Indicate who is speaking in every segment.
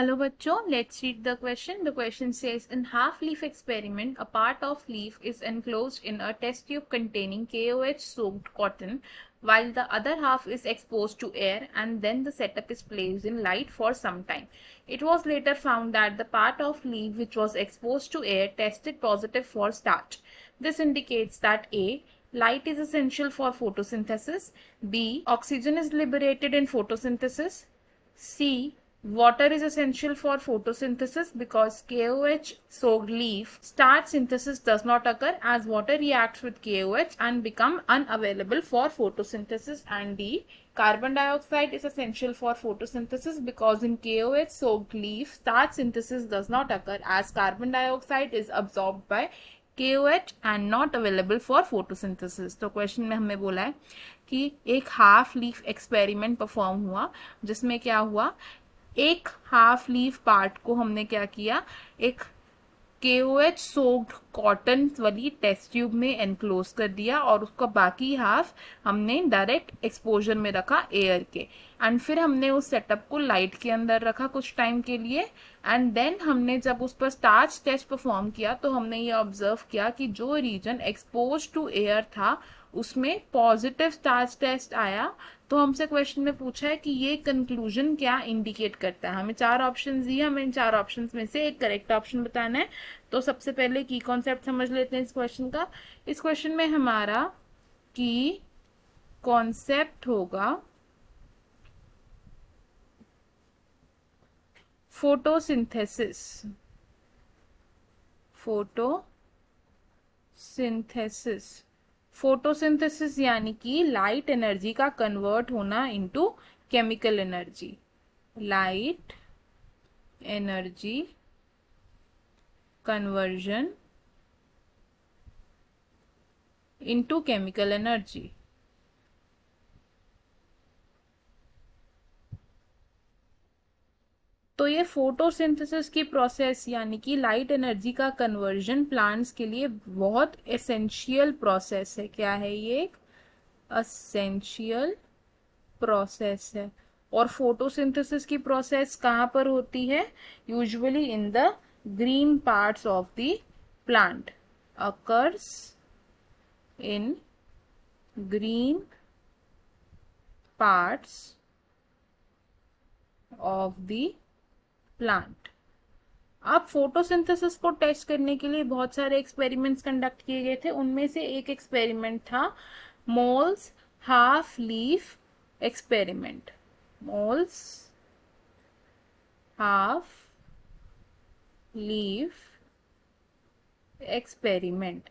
Speaker 1: Hello बच्चों, let's read the question. The question says, in half-leaf experiment, a part of leaf is enclosed in a test tube containing KOH-soaked cotton, while the other half is exposed to air, and then the setup is placed in light for some time. It was later found that the part of leaf which was exposed to air tested positive for starch. This indicates that A. Light is essential for photosynthesis. B. Oxygen is liberated in photosynthesis. C. Water is essential for photosynthesis because KOH soaked leaf starch synthesis does not occur as water reacts with KOH and become unavailable for photosynthesis. And D. Carbon dioxide is essential for photosynthesis because in KOH soaked leaf starch synthesis does not occur as carbon dioxide is absorbed by KOH and not available for photosynthesis. तो question में हमें बोला है कि एक half leaf experiment perform हुआ जिसमें क्या हुआ, एक हाफ लीफ पार्ट को हमने क्या किया, एक KOH सोक्ड कॉटन वाली टेस्ट ट्यूब में एनक्लोज कर दिया और उसका बाकी हाफ हमने डायरेक्ट एक्सपोजर में रखा एयर के, एंड फिर हमने उस सेटअप को लाइट के अंदर रखा कुछ टाइम के लिए, एंड देन हमने जब उस पर स्टार्च टेस्ट परफॉर्म किया तो हमने ये ऑब्जर्व किया कि जो रीजन एक्सपोज टू एयर था उसमें पॉजिटिव स्टार्च टेस्ट आया। तो हमसे क्वेश्चन में पूछा है कि ये कंक्लूजन क्या इंडिकेट करता है। हमें चार ऑप्शन दिए, हमें इन चार ऑप्शन में से एक करेक्ट ऑप्शन बताना है। तो सबसे पहले की कॉन्सेप्ट समझ लेते हैं इस क्वेश्चन का। इस क्वेश्चन में हमारा की कॉन्सेप्ट होगा फोटोसिंथेसिस। फोटोसिंथेसिस यानी कि लाइट एनर्जी का कन्वर्ट होना into chemical energy. Light energy conversion into chemical energy. तो ये फोटोसिंथेसिस की प्रोसेस यानी कि लाइट एनर्जी का कन्वर्जन प्लांट्स के लिए बहुत एसेंशियल प्रोसेस है। क्या है ये? एक एसेंशियल प्रोसेस है। और फोटोसिंथेसिस की प्रोसेस कहाँ पर होती है? Usually in the green parts of the plant, occurs in green parts of the plant. अब फोटोसिंथेसिस को टेस्ट करने के लिए बहुत सारे एक्सपेरिमेंट्स कंडक्ट किए गए थे। उनमें से एक एक्सपेरिमेंट था moles half leaf experiment. Moles half leaf experiment.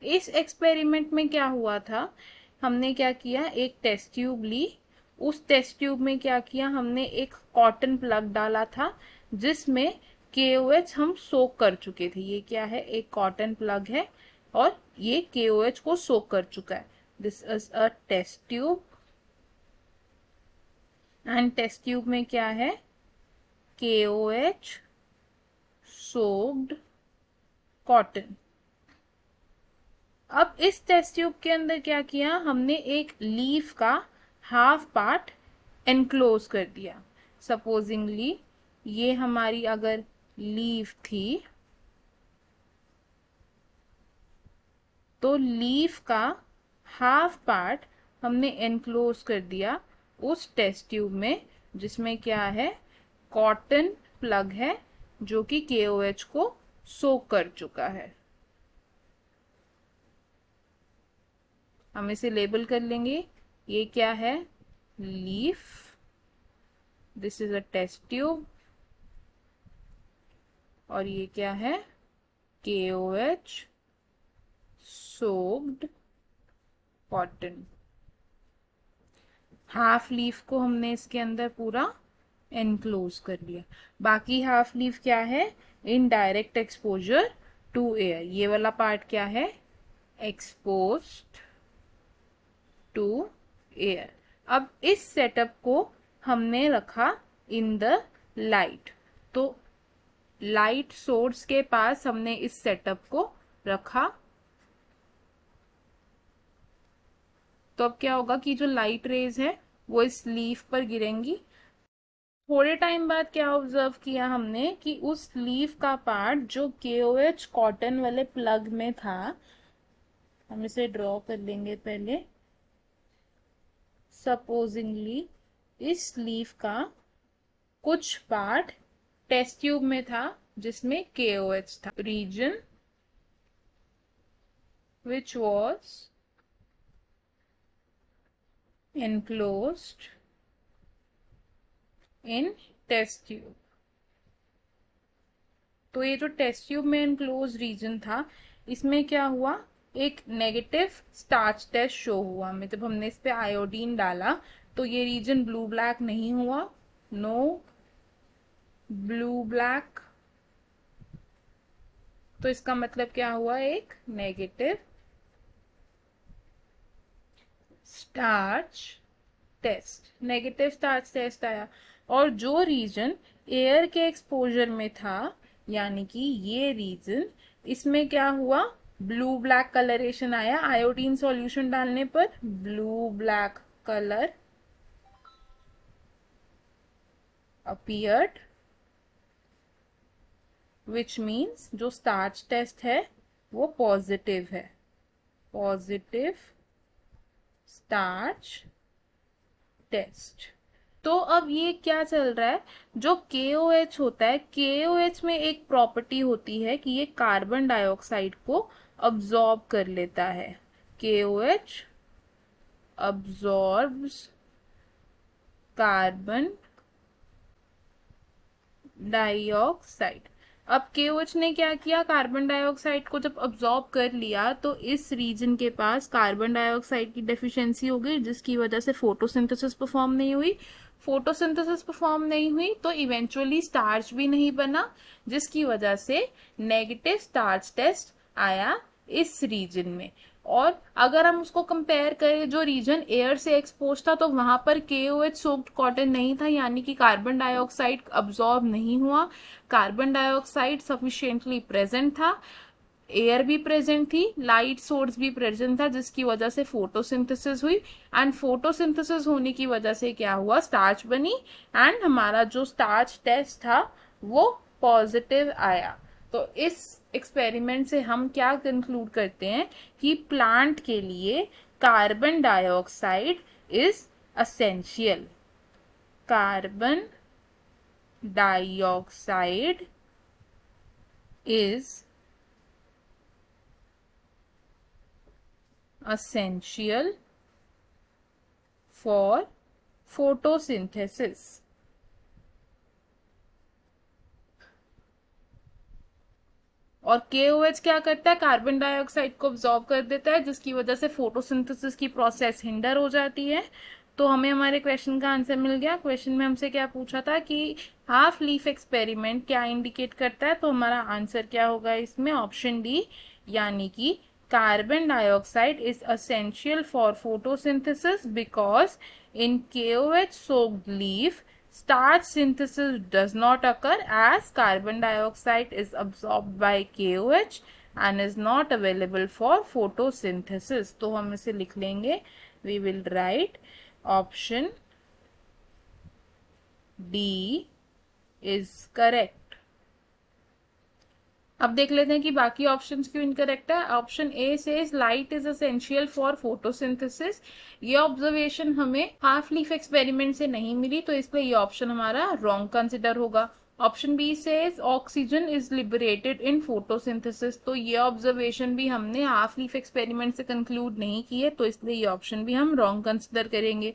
Speaker 1: इस एक्सपेरिमेंट में क्या हुआ था, हमने क्या किया, एक टेस्ट ट्यूब ली। उस टेस्ट ट्यूब में क्या किया, हमने एक कॉटन प्लग डाला था जिसमें KOH हम सोक कर चुके थे। ये क्या है? एक कॉटन प्लग है और ये KOH को सोक कर चुका है। This is a test tube and test tube में क्या है? KOH soaked cotton. अब इस टेस्ट ट्यूब के अंदर क्या किया, हमने एक लीफ का हाफ पार्ट एनक्लोज कर दिया। सपोजिंगली ये हमारी अगर लीफ थी तो लीफ का हाफ पार्ट हमने एनक्लोज कर दिया उस टेस्ट ट्यूब में जिसमें क्या है, कॉटन प्लग है जो कि KOH को सोक कर चुका है। हम इसे लेबल कर लेंगे। ये क्या है? Leaf. This is a test tube. और ये क्या है? KOH soaked cotton. Half leaf को हमने इसके अंदर पूरा एनक्लोज कर लिया। बाकी हाफ लीफ क्या है? In direct exposure to air. ये वाला पार्ट क्या है? Exposed to air. अब इस सेटअप को हमने रखा इन द लाइट। तो लाइट सोर्स के पास हमने इस सेटअप को रखा। तो अब क्या होगा कि जो लाइट रेज है वो इस लीफ पर गिरेंगी थोड़े टाइम बाद क्या ऑब्जर्व किया हमने कि उस लीफ का पार्ट जो KOH कॉटन वाले प्लग में था, हम इसे ड्रॉ कर लेंगे पहले। सपोजिंगली इस लीफ का कुछ पार्ट टेस्ट ट्यूब में था जिसमें KOH था। Region which was enclosed in test tube। तो ये जो टेस्ट ट्यूब में एनक्लोज रीजन था, इसमें क्या हुआ, एक नेगेटिव स्टार्च टेस्ट शो हुआ हमें। जब हमने इस पे आयोडीन डाला तो ये रीजन ब्लू ब्लैक नहीं हुआ, नो ब्लू ब्लैक। तो इसका मतलब क्या हुआ, एक negative starch test, negative starch test आया। और जो रीजन एयर के एक्सपोजर में था, यानी कि ये रीजन, इसमें क्या हुआ, ब्लू ब्लैक कलरेशन आया आयोडीन सॉल्यूशन डालने पर, blue black colour appeared, which means जो स्टार्च टेस्ट है वो पॉजिटिव है, पॉजिटिव स्टार्च टेस्ट। तो अब ये क्या चल रहा है, जो KOH होता है, KOH में एक प्रॉपर्टी होती है कि ये कार्बन डाइऑक्साइड को अब्जॉर्ब कर लेता है। KOH absorbs carbon dioxide. अब KOH ने क्या किया, कार्बन डाइऑक्साइड को जब अब्जॉर्ब कर लिया तो इस रीजन के पास कार्बन डाइऑक्साइड की डेफिशिएंसी हो गई, जिसकी वजह से फोटोसिंथेसिस परफॉर्म नहीं हुई। फोटोसिंथेसिस परफॉर्म नहीं हुई तो इवेंचुअली स्टार्च भी नहीं बना, जिसकी वजह से नेगेटिव स्टार्च टेस्ट आया इस रीजन में। और अगर हम उसको कंपेयर करें जो रीजन एयर से एक्सपोज था, तो वहां पर KOH सोक्ड कॉटन नहीं था, यानी कि कार्बन डाइऑक्साइड अब्सॉर्ब नहीं हुआ। कार्बन डाइऑक्साइड सफिशिएंटली प्रेजेंट था, एयर भी प्रेजेंट थी, लाइट सोर्स भी प्रेजेंट था, जिसकी वजह से फोटोसिंथेसिस हुई। एंड फोटोसिंथेसिस होने की वजह से क्या हुआ, स्टार्च बनी, एंड हमारा जो स्टार्च टेस्ट था वो पॉजिटिव आया। तो इस एक्सपेरिमेंट से हम क्या कंक्लूड करते हैं कि प्लांट के लिए carbon dioxide is essential. Carbon dioxide is essential for photosynthesis। और KOH क्या करता है, कार्बन डाइऑक्साइड को अब्सॉर्ब कर देता है, जिसकी वजह से फोटोसिंथेसिस की प्रोसेस हिंडर हो जाती है। तो हमें हमारे क्वेश्चन का आंसर मिल गया। क्वेश्चन में हमसे क्या पूछा था कि हाफ लीफ एक्सपेरिमेंट क्या इंडिकेट करता है, तो हमारा आंसर क्या होगा इसमें, ऑप्शन डी, यानी कि carbon dioxide is essential for photosynthesis because in KOH soaked leaf starch synthesis does not occur as carbon dioxide is absorbed by KOH and is not available for photosynthesis। तो हम इसे लिख लेंगे, we will write option D is correct। अब देख लेते हैं कि बाकी ऑप्शंस क्यों इनकरेक्ट है। Option A says light is essential for photosynthesis. ये ऑब्जर्वेशन हमें हाफ लीफ एक्सपेरिमेंट से नहीं मिली, तो इसलिए ये ऑप्शन हमारा रॉन्ग कंसिडर होगा। Option B says oxygen is liberated in photosynthesis. तो ये ऑब्जर्वेशन भी हमने हाफ लीफ एक्सपेरिमेंट से कंक्लूड नहीं की है, तो इसलिए ये ऑप्शन भी हम रॉन्ग कंसिडर करेंगे।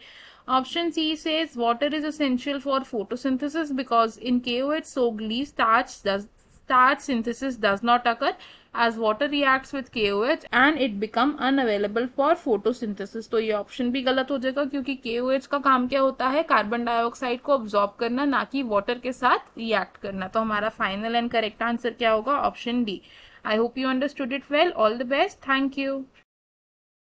Speaker 1: Option C says water is essential for photosynthesis because in KOH soaked leaves starch synthesis does not occur as water reacts with KOH and it become unavailable for photosynthesis। तो ये option भी गलत हो जाएगा, क्योंकि KOH का काम क्या होता है, कार्बन डाइऑक्साइड को अब्सॉर्ब करना, ना कि वाटर के साथ रिएक्ट करना। तो हमारा फाइनल एंड करेक्ट आंसर क्या होगा, option D. I hope you understood it well. All the best, thank you.